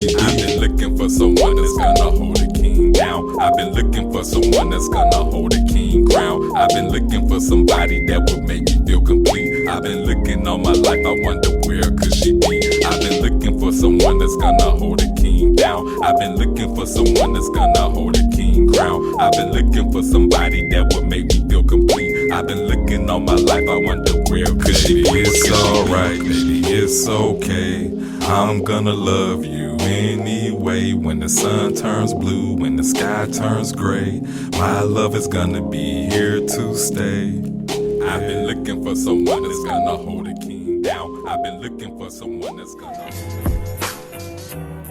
I've been looking for someone that's gonna hold a king down. I've been looking for someone that's gonna hold a king crown. I've been looking for somebody that would make me feel complete. I've been looking all my life, I wonder where could she be. I've been looking for someone that's gonna hold a king down. I've been looking for someone that's gonna hold a king crown. I've been looking for somebody that would make me feel complete. I've been looking all my life, I wonder where could she be. It's alright, baby, it's okay. I'm gonna love you anyway. When the sun turns blue, when the sky turns gray, my love is gonna be here to stay. I've been looking for someone that's gonna hold a king down. I've been looking for someone that's gonna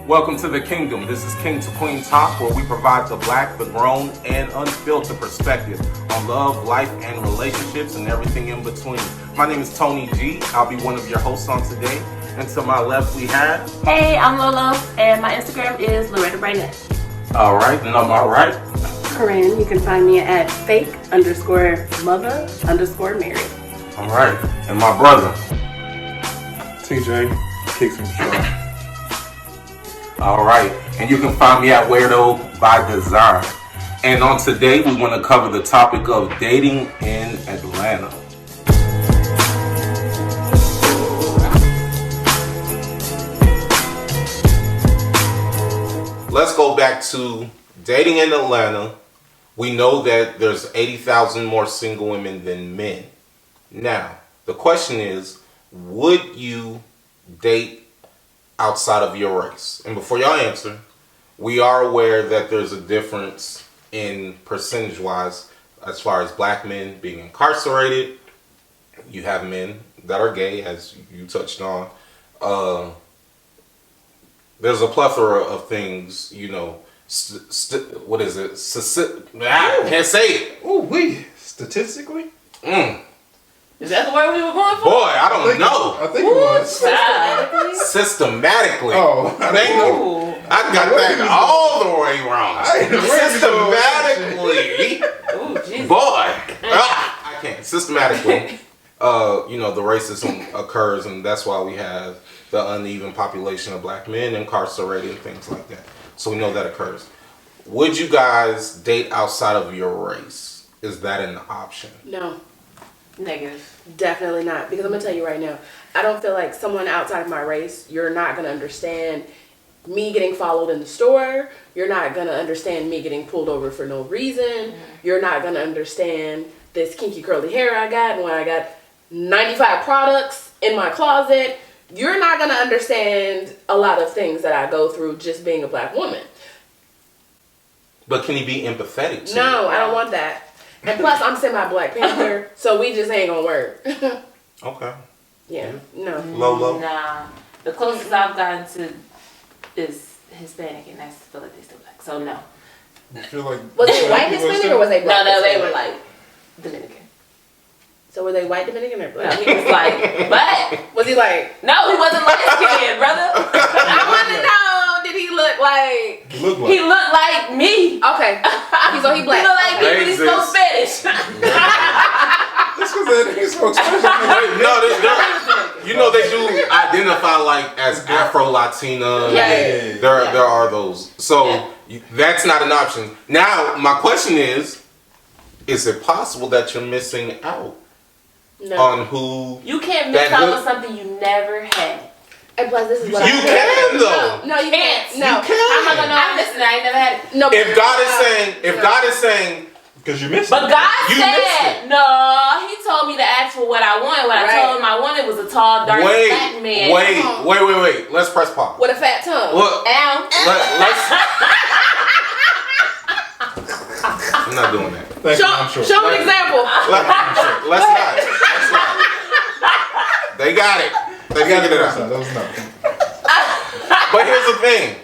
Welcome to the kingdom. This is King to Queen Talk, where we provide the black, the grown, and unfiltered perspective on love, life, and relationships, and everything in between. My name is Tony G. I'll be one of your hosts on today. And to my left, we have... Hey, I'm Lolo, and my Instagram is Loretta Brainette. All right, and I'm all right. Corinne, you can find me at fake_mother_married. All right, and my brother. TJ, kicks and short. All right, and you can find me at Weirdo by Design. And on today, we want to cover the topic of dating in Atlanta. Let's go back to dating in Atlanta. We know that there's 80,000 more single women than men. Now, the question is, would you date outside of your race? And before y'all answer, we are aware that there's a difference in percentage-wise as far as black men being incarcerated. You have men that are gay, as you touched on. There's a plethora of things, you know. What is it? Can't say it. Ooh, statistically? Is that the word we were going for? Boy, I don't know. I think it was. Systematically. Oh, I got that all the way wrong. Systematically. Ooh, Jesus. Boy. I can't. Systematically. The racism occurs, and that's why we have the uneven population of black men incarcerated and things like that. So we know that occurs. Would you guys date outside of your race? Is that an option? No, Negative. definitely not. Because I'm going to tell you right now, I don't feel like someone outside of my race, you're not going to understand me getting followed in the store. You're not going to understand me getting pulled over for no reason. You're not going to understand this kinky curly hair I got when I got 95 products in my closet. You're not going to understand a lot of things that I go through just being a black woman. But can he be empathetic to No, you? I don't want that. And plus, I'm semi-Black Panther, so we just ain't gonna work. Okay. Yeah, no. Lolo? Nah. The closest I've gotten to is Hispanic, and I feel like they still black. So no. I feel like Was they white Hispanic or was they black No, they Hispanic? were like Dominican. So were they white Dominican or No, black? he was like black. Was he like... No, he wasn't light skinned, brother. I want to know, did he look like... He looked like. He looked like me. Okay, so he black. He looked like me, but he spoke Spanish. Just because that nigga spoke Spanish. No, they do identify like as Afro-Latina. Yeah. There are those. So that's not an option. Now, my question is it possible that you're missing out No. on who... You can't miss That out good- on something you never had. And plus, this is what You can, though. No, you can't. No. You can. I'm not gonna know. I'm listening. I ain't never had it. No, If God is saying, Because you missed But it. God You missed said, no, he told me to ask for what I wanted. What I Right. told him I wanted was a tall, dark, black man. wait. Let's press pause. with a fat tongue. Look, Ow. let's... I'm not doing that. Thank you, I'm sure. Show an example. Let's not. They got it. They figured it out. That was nothing. But here's the thing.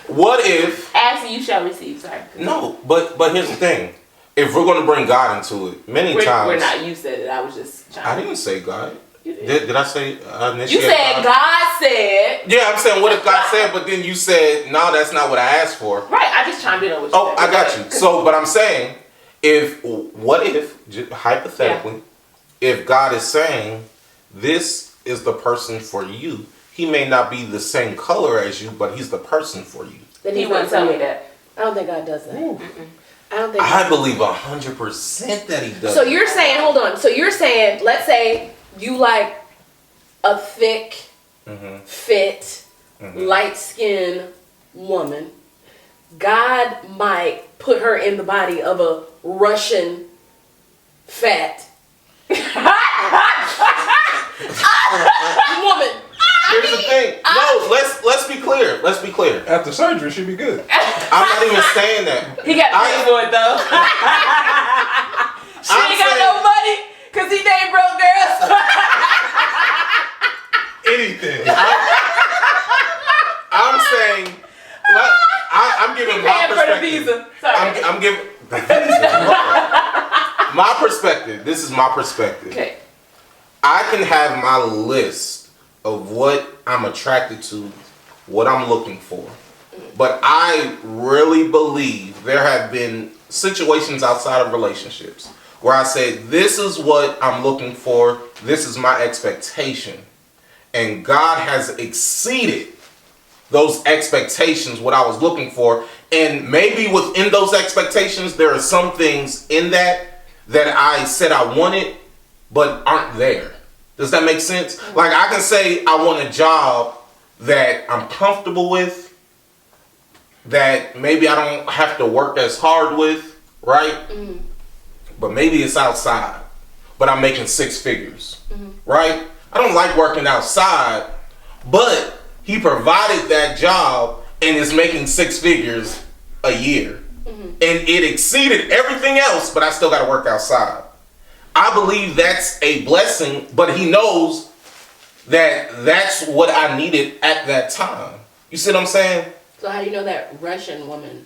What if... Ask and you shall receive, sorry. No, but here's the thing. If we're going to bring God into it, many times... We're not, you said it. I was just I trying. didn't say God. You did. Did I say... You said God said. Yeah, I'm saying what if God said, but then you said, no, that's not what I asked for. Right, I just chimed in on what you Oh, said. I got you. So, but I'm saying, what if, hypothetically, if God is saying, this is the person for you, he may not be the same color as you, but he's the person for you. Then He he's wouldn't not for tell me you. that. I don't think God does that. I don't think. I believe 100% that he does. So you're saying, hold on. So you're saying, let's say you like a thick, fit, light-skinned woman. God might put her in the body of a Russian fat woman. Here's the thing. No, let's be clear. Let's be clear. After surgery, she'd be good. I'm not even saying that. He got to pay for it though. She ain't got no money because he dating broke girls. Anything. I'm saying, I'm giving my Paying for the perspective. visa. Sorry. I'm giving my perspective. This is my perspective. Okay. I can have my list of what I'm attracted to, what I'm looking for. But I really believe there have been situations outside of relationships where I say, this is what I'm looking for, this is my expectation. And God has exceeded those expectations, what I was looking for. And maybe within those expectations, there are some things in that I said I wanted, but aren't there. Does that make sense? Like I can say I want a job that I'm comfortable with, that maybe I don't have to work as hard with, right? But maybe it's outside, but I'm making 6 figures, right? I don't like working outside, but he provided that job and is making 6 figures a year. And it exceeded everything else, but I still got to work outside. I believe that's a blessing, but he knows that that's what I needed at that time. You see what I'm saying? So how do you know that Russian woman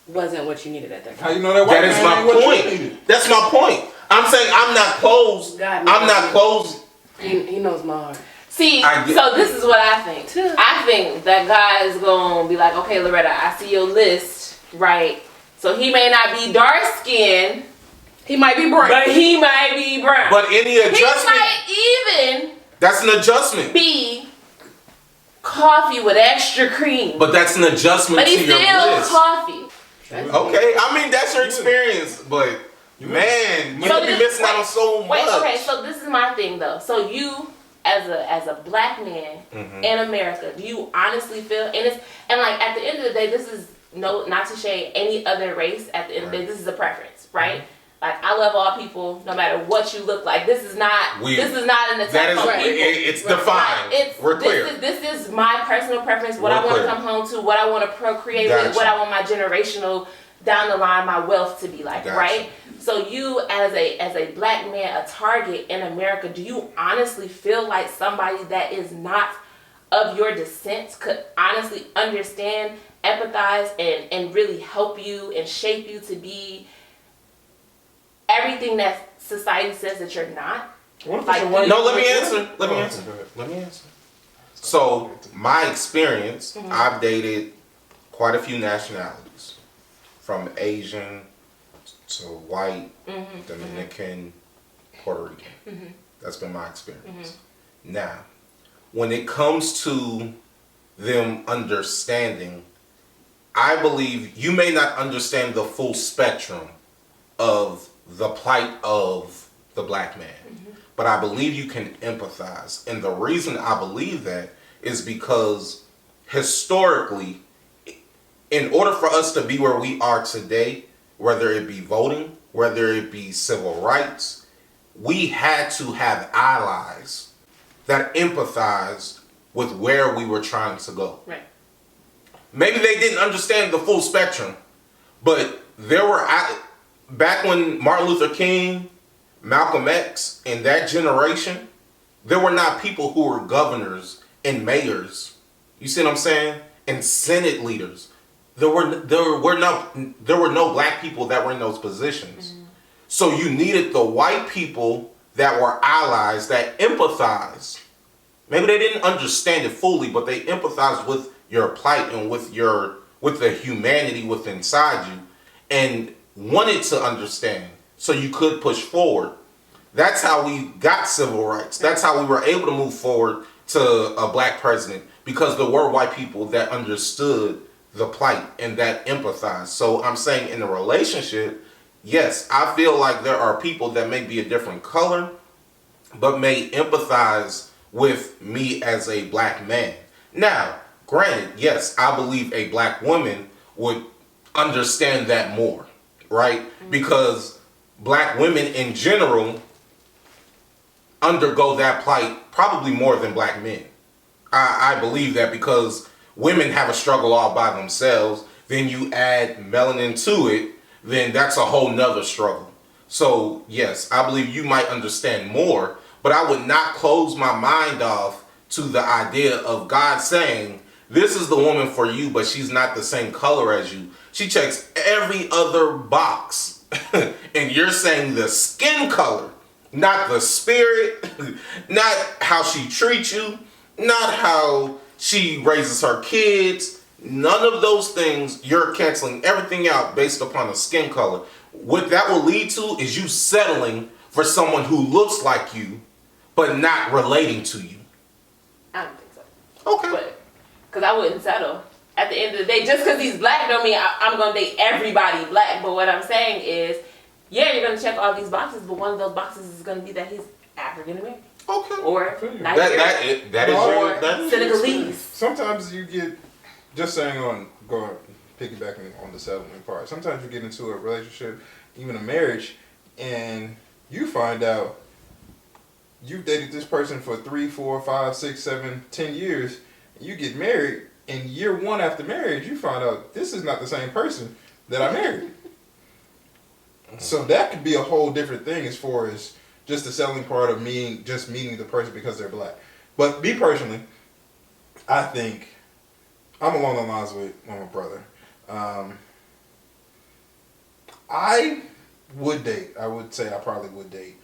wasn't what you needed at that time? How you know that white That is man my ain't what you point. needed? That's my point. I'm saying I'm not closed. God I'm not knows. closed. He knows my heart. See, I get- so this is what I think. I think that God is going to be like, okay, Loretta, I see your list, right? So he may not be dark skinned, He might be brown. but he might be brown. But any he adjustment, might even that's an adjustment. be coffee with extra cream. But that's an adjustment But to he's your still list. coffee. Okay, I mean that's your experience, but man, you So could be this- missing out on so much. Wait, okay, so this is my thing though. So you, as a black man in America, do you honestly feel, and like at the end of the day, this is not to shade any other race. At the end of the day, this is a preference, right? Like I love all people, no matter what you look like. This is not an That attack is, on people. it's defined. We're clear. This is my personal preference. What We're I want to clear. come home to. What I want to procreate Gotcha. with. What I want my generational down the line, my wealth to be like. Gotcha. Right. So you, as a black man, a target in America, do you honestly feel like somebody that is not of your descent could honestly understand, empathize, and really help you and shape you to be everything that society says that you're not? What if Like, it's a white No, let me woman? answer. Let me Oh, answer. go ahead. Let me answer. So, my experience, I've dated quite a few nationalities, from Asian to white, Dominican, Puerto Rican. That's been my experience. Now, when it comes to them understanding, I believe you may not understand the full spectrum of the plight of the black man. But I believe you can empathize. And the reason I believe that is because historically, in order for us to be where we are today, whether it be voting, whether it be civil rights, we had to have allies that empathized with where we were trying to go. Right. Maybe they didn't understand the full spectrum, but there were, back when Martin Luther King, Malcolm X, and that generation, there were not people who were governors and mayors. You see what I'm saying? And Senate leaders. There were no black people that were in those positions. So you needed the white people that were allies that empathized. Maybe they didn't understand it fully, but they empathized with your plight and with the humanity within inside you, and wanted to understand so you could push forward. That's how we got civil rights. That's how we were able to move forward to a black president because there were white people that understood the plight and that empathize. So I'm saying in a relationship, yes, I feel like there are people that may be a different color, but may empathize with me as a black man. Now, granted, yes, I believe a black woman would understand that more, right? Because black women in general undergo that plight probably more than black men. I believe that because women have a struggle all by themselves. Then you add melanin to it, then that's a whole nother struggle. So yes, I believe you might understand more, but I would not close my mind off to the idea of God saying, this is the woman for you, but she's not the same color as you. She checks every other box. And you're saying the skin color, not the spirit, not how she treats you, not how she raises her kids. None of those things, you're canceling everything out based upon a skin color. What that will lead to is you settling for someone who looks like you, but not relating to you. I don't think so. Okay. Because I wouldn't settle. At the end of the day, just because he's black don't mean I'm going to date everybody black. But what I'm saying is, yeah, you're going to check all these boxes, but one of those boxes is going to be that he's African American. Okay. Or that is Senegalese. Sometimes you get, just saying piggybacking on the settlement part, sometimes you get into a relationship, even a marriage, and you find out you've dated this person for 3, 4, 5, 6, 7, 10 years, and you get married, and year 1 after marriage, you find out this is not the same person that I married. So that could be a whole different thing as far as just the selling part of just meeting the person because they're black. But me personally, I think I'm along the lines with my brother. I would date. I would say I probably would date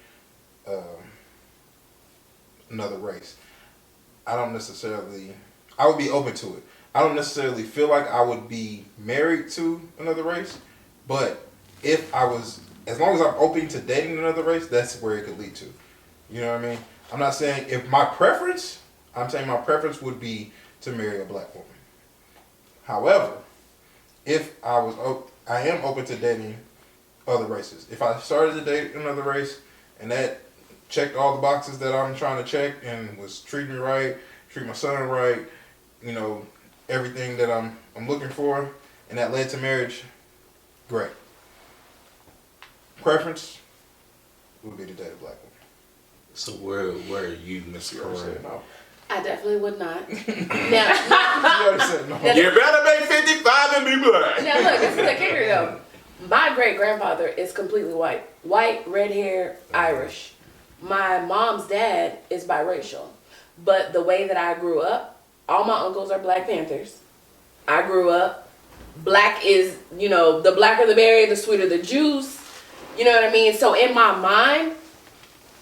another race. I would be open to it. I don't necessarily feel like I would be married to another race, but if I was, as long as I'm open to dating another race, that's where it could lead to. You know what I mean? I'm not saying I'm saying my preference would be to marry a black woman. However, if I am open to dating other races. If I started to date another race and that checked all the boxes that I'm trying to check and was treating me right, treat my son right, everything that I'm looking for, and that led to marriage, great. Preference would be to date a black woman. So where are you, Mr. Correa? No. I definitely would not. Now, You already said no. You better make 55 and be black. now look, this is the kicker though. My great-grandfather is completely white. White, red hair, Irish. My mom's dad is biracial. But the way that I grew up, all my uncles are Black Panthers. I grew up, black is, the blacker the berry, the sweeter the juice. You know what I mean? So in my mind,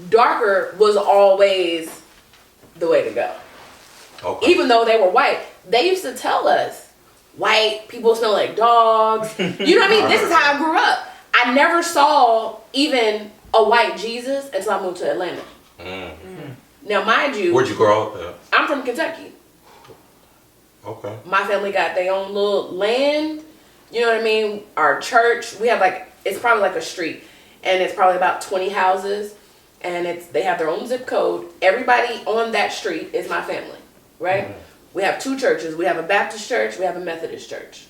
darker was always the way to go. Okay. Even though they were white, they used to tell us, white people smell like dogs. You know what I mean? This is how I grew up. I never saw even a white Jesus until I moved to Atlanta. Mm-hmm. Now, mind you, Where'd you grow up at? I'm from Kentucky. Okay. My family got their own little land. You know what I mean? Our church, we have it's probably like a street, and it's probably about 20 houses, and they have their own zip code. Everybody on that street is my family, right? Mm-hmm. We have 2 churches. We have a Baptist church. We have a Methodist church.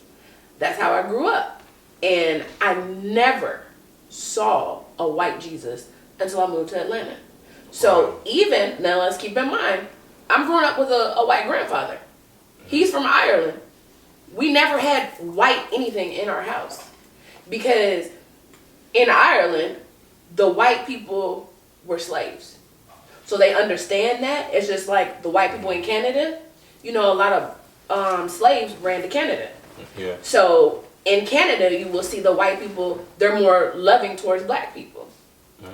That's how I grew up. And I never saw a white Jesus until I moved to Atlanta. So now let's keep in mind, I'm growing up with a white grandfather. He's from Ireland. We never had white anything in our house. Because in Ireland, the white people were slaves. So they understand that. It's just like the white people in Canada. A lot of slaves ran to Canada. Yeah. So in Canada, you will see the white people, they're more loving towards black people.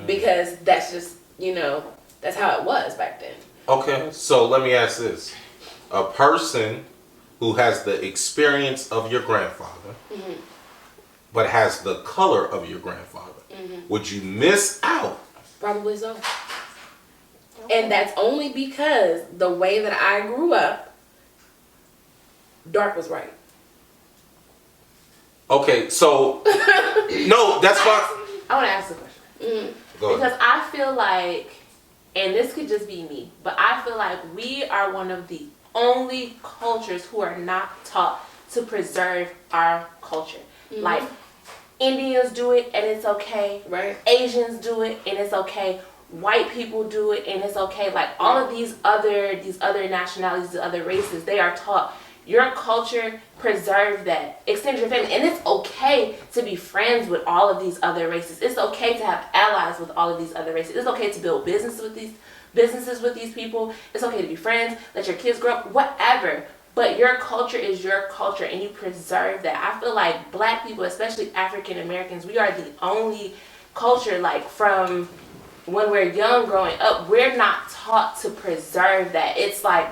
Because that's just, that's how it was back then. Okay, so let me ask this. A person who has the experience of your grandfather, mm-hmm. but has the color of your grandfather, mm-hmm. would you miss out? Probably so. And that's only because the way that I grew up, dark was right. Okay, so no, that's fine. I want to ask a question. Go ahead. Because I feel like, and this could just be me, but I feel like we are one of the only cultures who are not taught to preserve our culture. Like, Indians do it and it's okay. Right. Asians do it and it's okay. White people do it and it's okay. Like, all of these other nationalities, these other races, they are taught your culture, preserve that, extend your family, and it's okay to be friends with all of these other races. It's okay to have allies with all of these other races. It's okay to build businesses with these people. It's okay to be friends, let your kids grow up, whatever. But your culture is your culture, and you preserve that. I feel like Black people, especially African Americans, we are the only culture, like, from when we're young growing up, we're not taught to preserve that. It's like,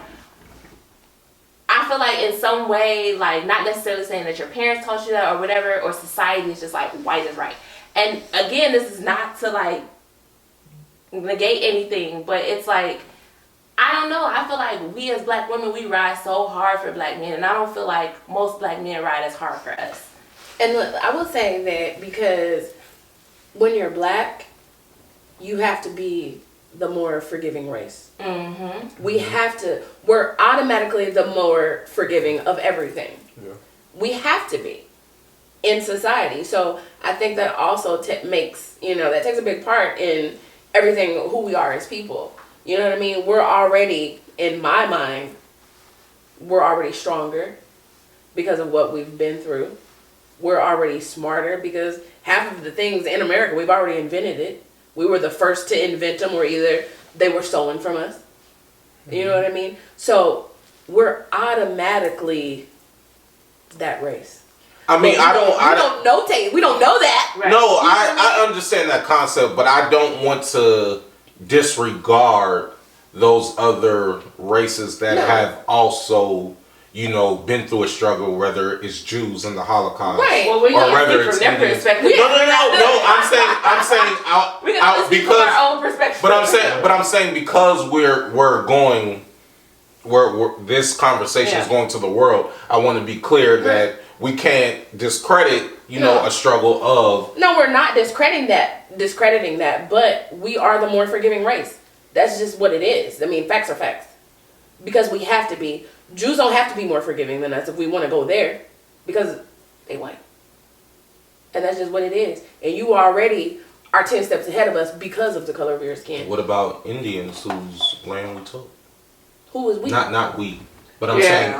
I feel like in some way, like, not necessarily saying that your parents taught you that or whatever, or society is just like, white is right. And again, this is not to, like, negate anything, but it's like, I don't know, I feel like we as Black women, we ride so hard for Black men, and I don't feel like most Black men ride as hard for us. And look, I will say that because when you're Black, you have to be the more forgiving race. We're automatically the more forgiving of everything. Yeah. We have to be in society. So I think that also makes, that takes a big part in everything, who we are as people. You know what I mean? We're already, in my mind, we're already stronger because of what we've been through. We're already smarter because half of the things in America, we've already invented it. We were the first to invent them, or either they were stolen from us. You know what I mean? So we're automatically that race. I mean, we don't know that. Right. No, You know what I understand that concept, but I don't want to disregard those other races that have also, been through a struggle, whether it's Jews in the Holocaust, Right. Well, we or can whether speak it's from their Indians. perspective. No. I'm saying We can speak from our own perspective. But I'm saying because we're this conversation is going to the world. I want to be clear that we can't discredit, a struggle of. No, we're not discrediting that, but we are the more forgiving race. That's just what it is. I mean, facts are facts. Because we have to be. Jews don't have to be more forgiving than us if we want to go there, because they white. And that's just what it is. And you already are 10 steps ahead of us because of the color of your skin. What about Indians whose land we took? Who is we? Not we, but I'm saying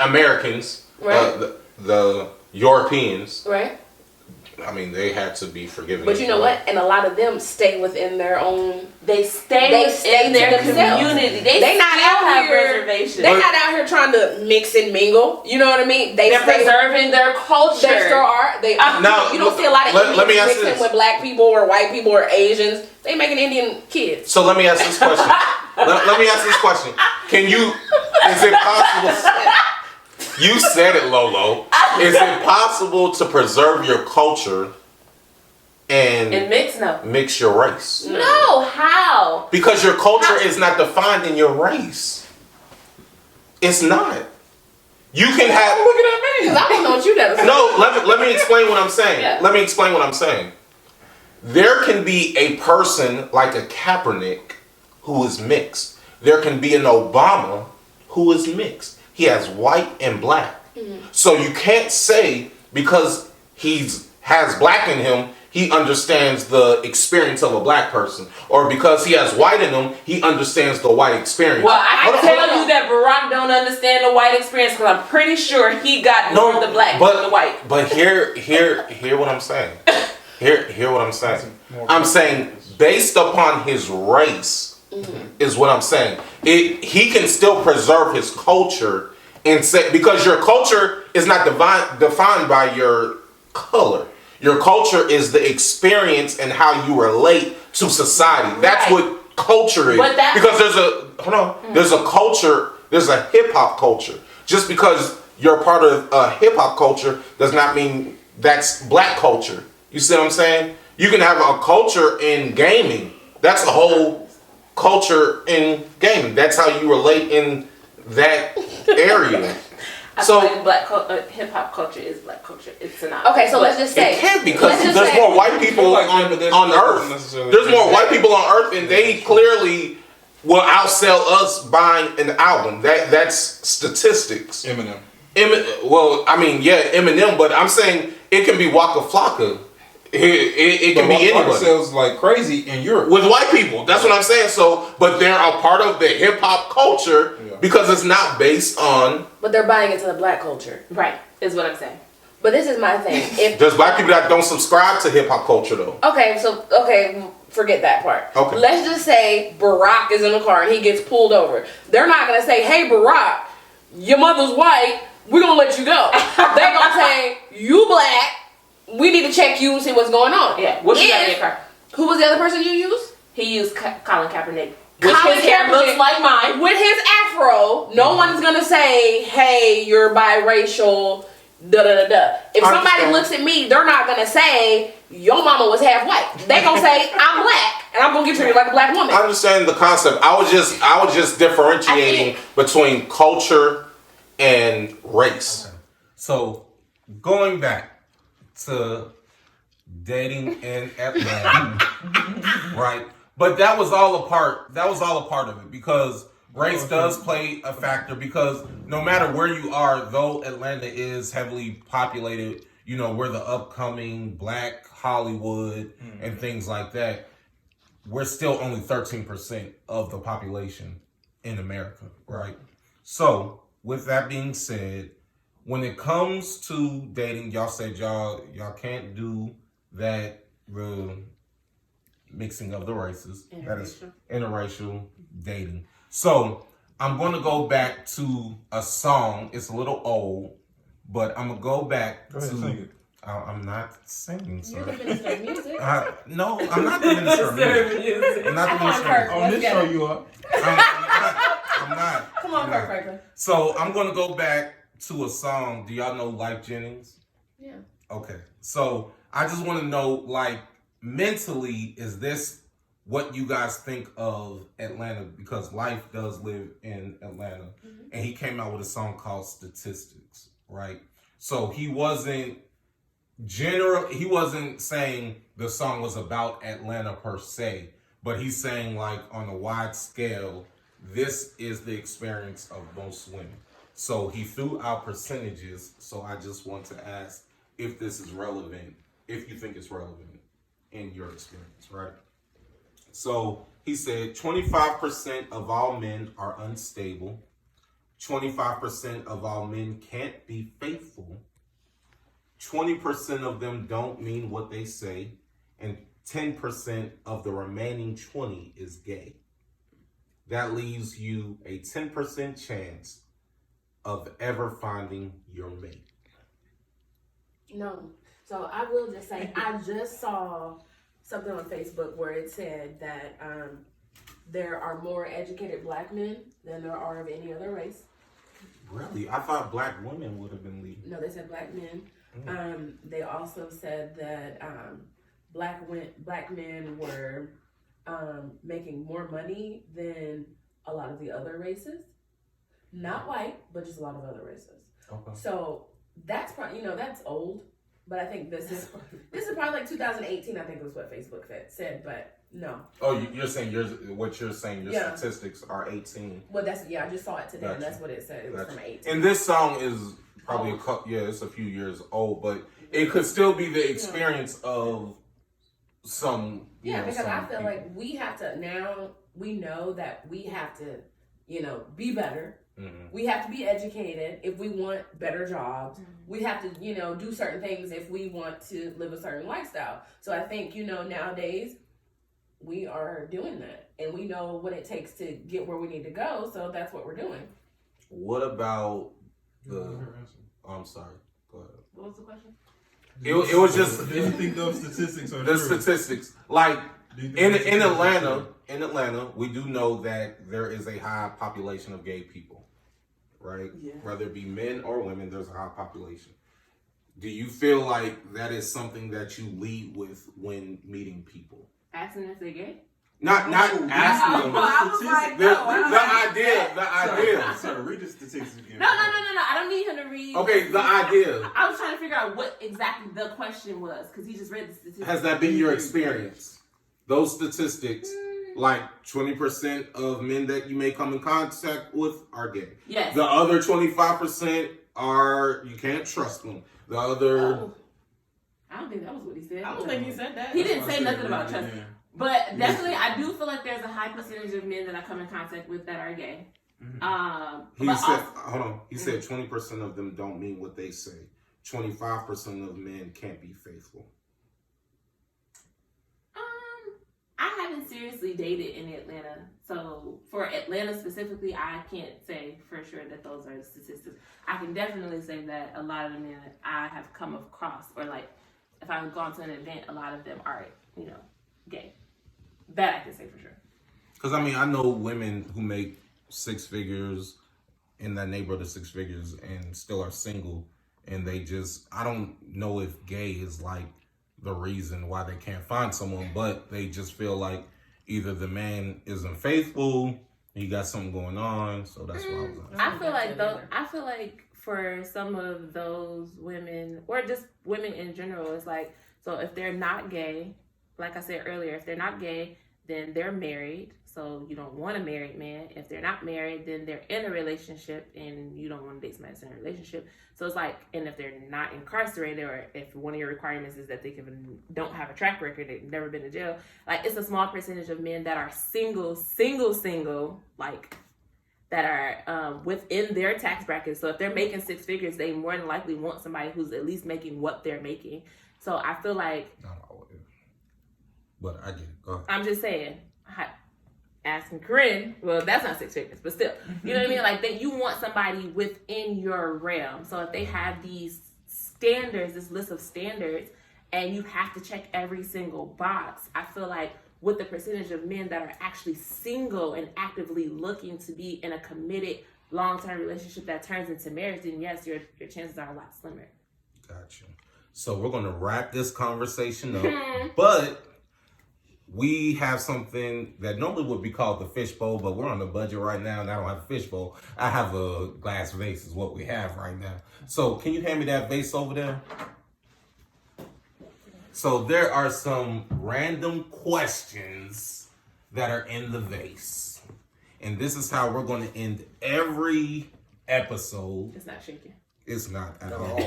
Americans, Right. the Europeans. Right. I mean, they had to be forgiven. But you know what? And a lot of them stay within their own. They stay in their community. They not still out have here. reservations. They're not out here trying to mix and mingle. You know what I mean? They're preserving their culture. They still are. Now, you don't see a lot of let me Indians ask mixing this. with Black people or white people or Asians. They making Indian kids. So let me ask this question. let me ask this question. Is it possible? You said it, Lolo. Is it possible to preserve your culture and mix your race? No, how? Because your culture is not defined in your race. It's not. You can have. Look at me. Because I don't know what you got to say. No, let me explain what I'm saying. Yeah. Let me explain what I'm saying. There can be a person like a Kaepernick who is mixed. There can be an Obama who is mixed. He has white and Black. So you can't say because he has Black in him, he understands the experience of a Black person. Or because he has white in him, he understands the white experience. Well, I can tell you that Barack don't understand the white experience because I'm pretty sure he got more of the Black than the white. But hear what I'm saying. Hear what I'm saying. I'm saying based upon his race is what I'm saying. He can still preserve his culture and say, because your culture is not defined by your color. Your culture is the experience and how you relate to society. That's what culture is. Because there's a culture, there's a hip hop culture. Just because you're part of a hip hop culture does not mean that's Black culture. You see what I'm saying? You can have a culture in gaming. That's a whole culture in gaming. That's how you relate in that area. I feel like hip hop culture is black culture. It's not. Okay, so let's just say it can't because there's more white people on Earth. There's more white people on Earth, and they clearly will outsell us buying an album. That's statistics. Eminem. Well, I mean, yeah, Eminem, but I'm saying it can be Waka Flocka. It can be anybody. Sells like crazy in Europe with white people. That's what I'm saying. So, but they're a part of the hip hop culture because it's not based on. But they're buying into the black culture, right? Is what I'm saying. But this is my thing. If there's black people that don't subscribe to hip hop culture, though. Okay, forget that part. Okay. Let's just say Barack is in the car and he gets pulled over. They're not gonna say, "Hey, Barack, your mother's white. We're gonna let you go." They're gonna say, "You black. We need to check you and see what's going on." Yeah. What you got in your car? Who was the other person you used? He used Colin Kaepernick. Colin His hair looks like mine. With his afro, no one's gonna say, "Hey, you're biracial." Da da da da. If somebody looks at me, they're not gonna say, "Your mama was half white." They gonna say, "I'm black, and I'm gonna get treated like a black woman." I understand the concept. I was just differentiating between culture and race. Okay. So going back to dating in Atlanta, right? But that was all a part of it because race does play a factor because no matter where you are, though Atlanta is heavily populated, you know, we're the upcoming black Hollywood and things like that. We're still only 13% of the population in America, right? So with that being said, when it comes to dating, y'all said y'all can't do that mixing of the races. That is interracial dating. So I'm going to go back to a song. It's a little old, but I'm going to go back to... Sing it. I'm not singing, sir. You're the minister of music. No, I'm not the minister of music. I'm not the minister of music. On this show you are. I'm not. Come on, Kirk Franklin. So I'm going to go back to a song. Do y'all know Life Jennings? Yeah. Okay. So I just want to know, like, mentally, is this what you guys think of Atlanta? Because Life does live in Atlanta. Mm-hmm. And he came out with a song called Statistics, right? So he wasn't saying the song was about Atlanta per se, but he's saying, like, on a wide scale, this is the experience of most women. So he threw out percentages. So I just want to ask if this is relevant, if you think it's relevant in your experience, right? So he said 25% of all men are unstable. 25% of all men can't be faithful. 20% of them don't mean what they say. And 10% of the remaining 20 is gay. That leaves you a 10% chance of ever finding your mate. No. So I will just say, I just saw something on Facebook where it said that there are more educated black men than there are of any other race. Really? I thought black women would have been leading. No, they said black men. They also said that black men were making more money than a lot of the other races. Not white, but just a lot of other races. Okay. So that's probably, that's old. But I think this is probably like 2018. I think was what Facebook said, but no. Oh, you're saying your statistics are 18. Well, I just saw it today, and that's what it said. It was from 18. And this song is probably it's a few years old, but it could still be the experience of some. Because I feel like we have to now. We know that we have to, be better. Mm-hmm. We have to be educated if we want better jobs. Mm-hmm. We have to, do certain things if we want to live a certain lifestyle. So I think, nowadays we are doing that and we know what it takes to get where we need to go. So that's what we're doing. What about I'm sorry. Go ahead. What was the question? It was just. Do you think those statistics are the true? Statistics, like in Atlanta, we do know that there is a high population of gay people, right? Yeah. Whether it be men or women, there's a high population. Do you feel like that is something that you lead with when meeting people? Asking if they're gay? Not asking them. I was like, The idea. Sorry, read the statistics again. No. I don't need him to read. Okay, the idea. I was trying to figure out what exactly the question was because he just read the statistics. Has that been your experience? Those statistics, like 20% of men that you may come in contact with are gay. Yes. The other 25% are, you can't trust them. The other... Oh. I don't think that was what he said. I don't think he said that. He didn't say nothing about trust. Yeah. But definitely, I do feel like there's a high percentage of men that I come in contact with that are gay. He said, hold on. He said 20% of them don't mean what they say. 25% of men can't be faithful. I haven't seriously dated in Atlanta, so for Atlanta specifically, I can't say for sure that those are the statistics. I can definitely say that a lot of the men I have come across, or like if I've gone to an event, a lot of them are, gay. That I can say for sure. Because, I mean, I know women who make six figures, in that neighborhood of six figures, and still are single, and they just, I don't know if gay is like the reason why they can't find someone, but they just feel like either the man isn't faithful, he got something going on, so that's why I was asking. I feel like for some of those women, or just women in general, it's like, so if they're not gay, like I said earlier, if they're not gay, then they're married, so you don't want a married man. If they're not married, then they're in a relationship, and you don't want to date somebody that's in a relationship. So it's like, and if they're not incarcerated, or if one of your requirements is that they don't have a track record, they've never been to jail, like it's a small percentage of men that are single, like that are within their tax bracket. So if they're making six figures, they more than likely want somebody who's at least making what they're making. So I feel like, Not always, but I get it. Go ahead. I'm just saying, asking Corinne, well, that's not six figures, but still, you know what I mean? Like that, you want somebody within your realm. So if they have these standards, this list of standards, and you have to check every single box, I feel like with the percentage of men that are actually single and actively looking to be in a committed long-term relationship that turns into marriage, then yes, your chances are a lot slimmer. Gotcha. So we're going to wrap this conversation up, but we have something that normally would be called the fishbowl, but we're on a budget right now, and I don't have a fishbowl. I have a glass vase is what we have right now. So can you hand me that vase over there? So there are some random questions that are in the vase. And this is how we're going to end every episode. It's not shaking. It's not at all.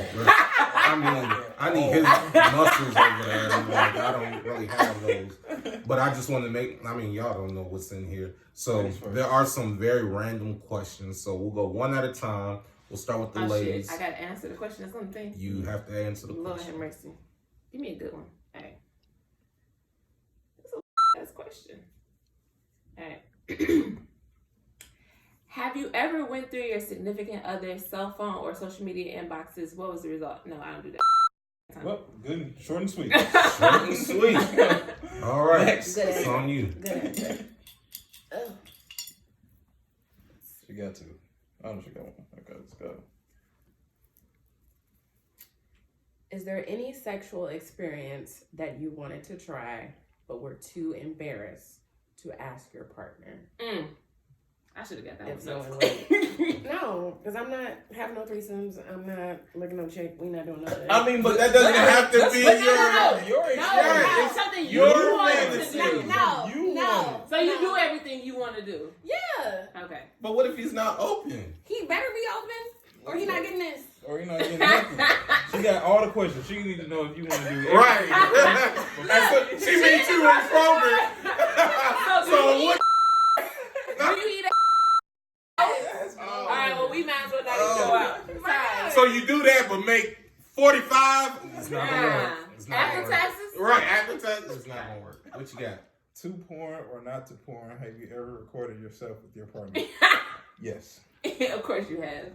I need his muscles over there. And like, I don't really have those. But I just want to y'all don't know what's in here. So there are some very random questions. So we'll go one at a time. We'll start with the ladies. Shit. I got to answer the question. That's one thing. You have to answer the Lord question. have mercy. Give me a good one. All right. That's a ass question. All right. Have you ever went through your significant other's cell phone or social media inboxes? What was the result? No, I don't do that. Well, good, short and sweet. Short and sweet. All right. Next. It's on you. Good answer. Oh. She got two. I know she got one. Okay, let's go. Is there any sexual experience that you wanted to try but were too embarrassed to ask your partner? I should have got that If one. no one would. No, because I'm not having no threesomes. I'm not looking no chick. We not doing none of that. I mean, but that doesn't have to be your it's something you your want to fantasy. do. No. So you do everything you want to do. Yeah. Okay. But what if he's not open? He better be open or he not getting this. Or you're not getting nothing. She got all the questions. She need to know if you want to do everything. Right. And so she made you responded. So what? Do you eat all right, well, we might as well not even show out. Sorry. So you do that, but make 45? It's not gonna work. It's not After gonna work. taxes? Right, after taxes, it's not gonna work. What you got? To porn or not to porn, have you ever recorded yourself with your partner? Yes. Of course you have.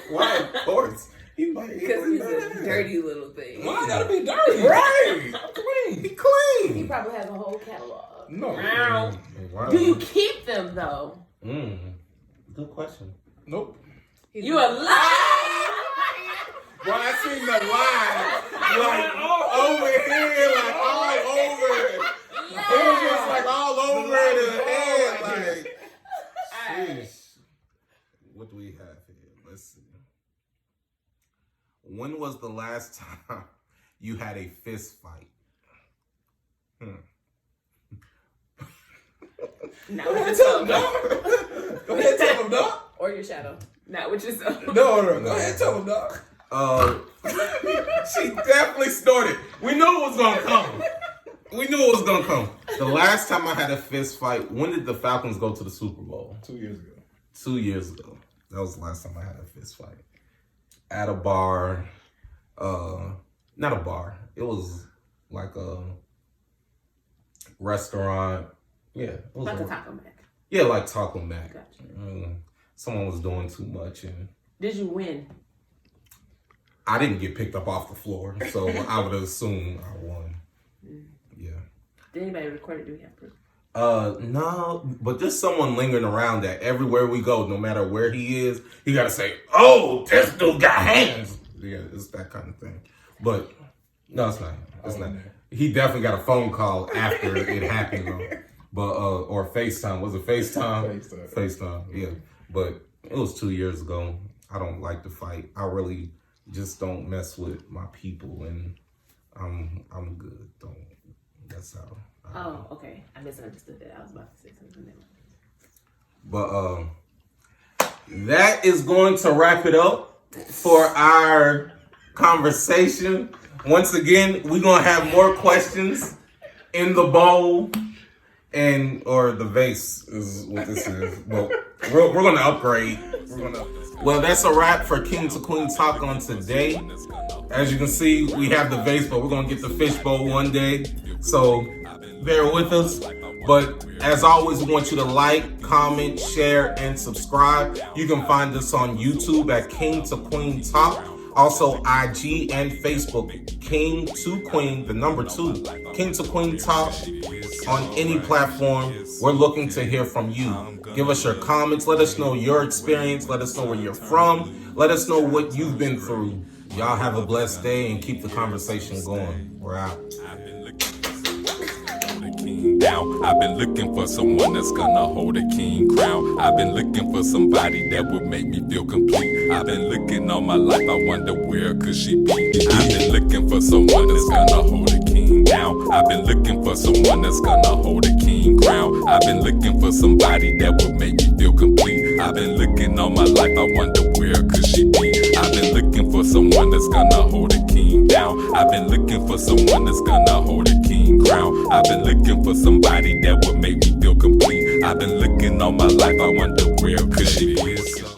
Why? Of course. Because he's a dirty little thing. Why you gotta be dirty? Right. I'm clean. He clean. He probably has a whole catalog. No. Wow. Do you keep them, though? Good question. Nope. You a liar! Well, I seen the line like over here, like all over. It was just like all over the head. Like, sheesh. What do we have here? Let's see. When was the last time you had a fist fight? Not with yourself. Go ahead, tell him, dog. Or your shadow. Not with yourself. No. Go ahead, tell him, dog. She definitely snorted. We knew it was gonna come. The last time I had a fist fight, when did the Falcons go to the Super Bowl? 2 years ago. 2 years ago. That was the last time I had a fist fight. At a bar. Not a bar. It was like a restaurant. Yeah. It was Like a Taco Mac. Yeah, like Taco Mac. Gotcha. Someone was doing too much and Did you win? I didn't get picked up off the floor, so I would assume I won. Yeah. Did anybody record it? Do we have proof? No, but there's someone lingering around that everywhere we go, no matter where he is, he gotta say, "Oh, this dude got hands." Yeah, it's that kind of thing. But no, it's not. It's not. He definitely got a phone call after it happened, though. But or FaceTime. Was it FaceTime? FaceTime. Yeah. But it was 2 years ago. I don't like to fight. I really just don't mess with my people, and I'm good. That's how. Oh, okay. I misunderstood that. I was about to say something. But that is going to wrap it up for our conversation. Once again, we're gonna have more questions in the bowl or the vase is what this is. But we're gonna upgrade. Well, that's a wrap for King to Queen Talk on today. As you can see, we have the vase, but we're gonna get the fishbowl one day. So bear with us. But as always, we want you to like, comment, share, and subscribe. You can find us on YouTube at King to Queen Talk. Also IG and Facebook, King to Queen, the number 2. King to Queen Talk on any platform. We're looking to hear from you. Give us your comments. Let us know your experience. Let us know where you're from. Let us know what you've been through. Y'all have a blessed day and keep the conversation going. We're out. Down. I've been looking for someone that's gonna hold a king crown. I've been looking for somebody that would make me feel complete. I've been looking all my life, I wonder where could she be. I've been looking for someone that's gonna hold a king down. I've been looking for someone that's gonna hold a king crown. I've been looking for somebody that would make me feel complete. I've been looking all my life, I wonder where could she be. I've been looking for someone that's gonna hold a king down. I've been looking for someone that's gonna hold a king crown. I've been looking for somebody that would make me feel complete. I've been looking all my life, I wonder where could she be.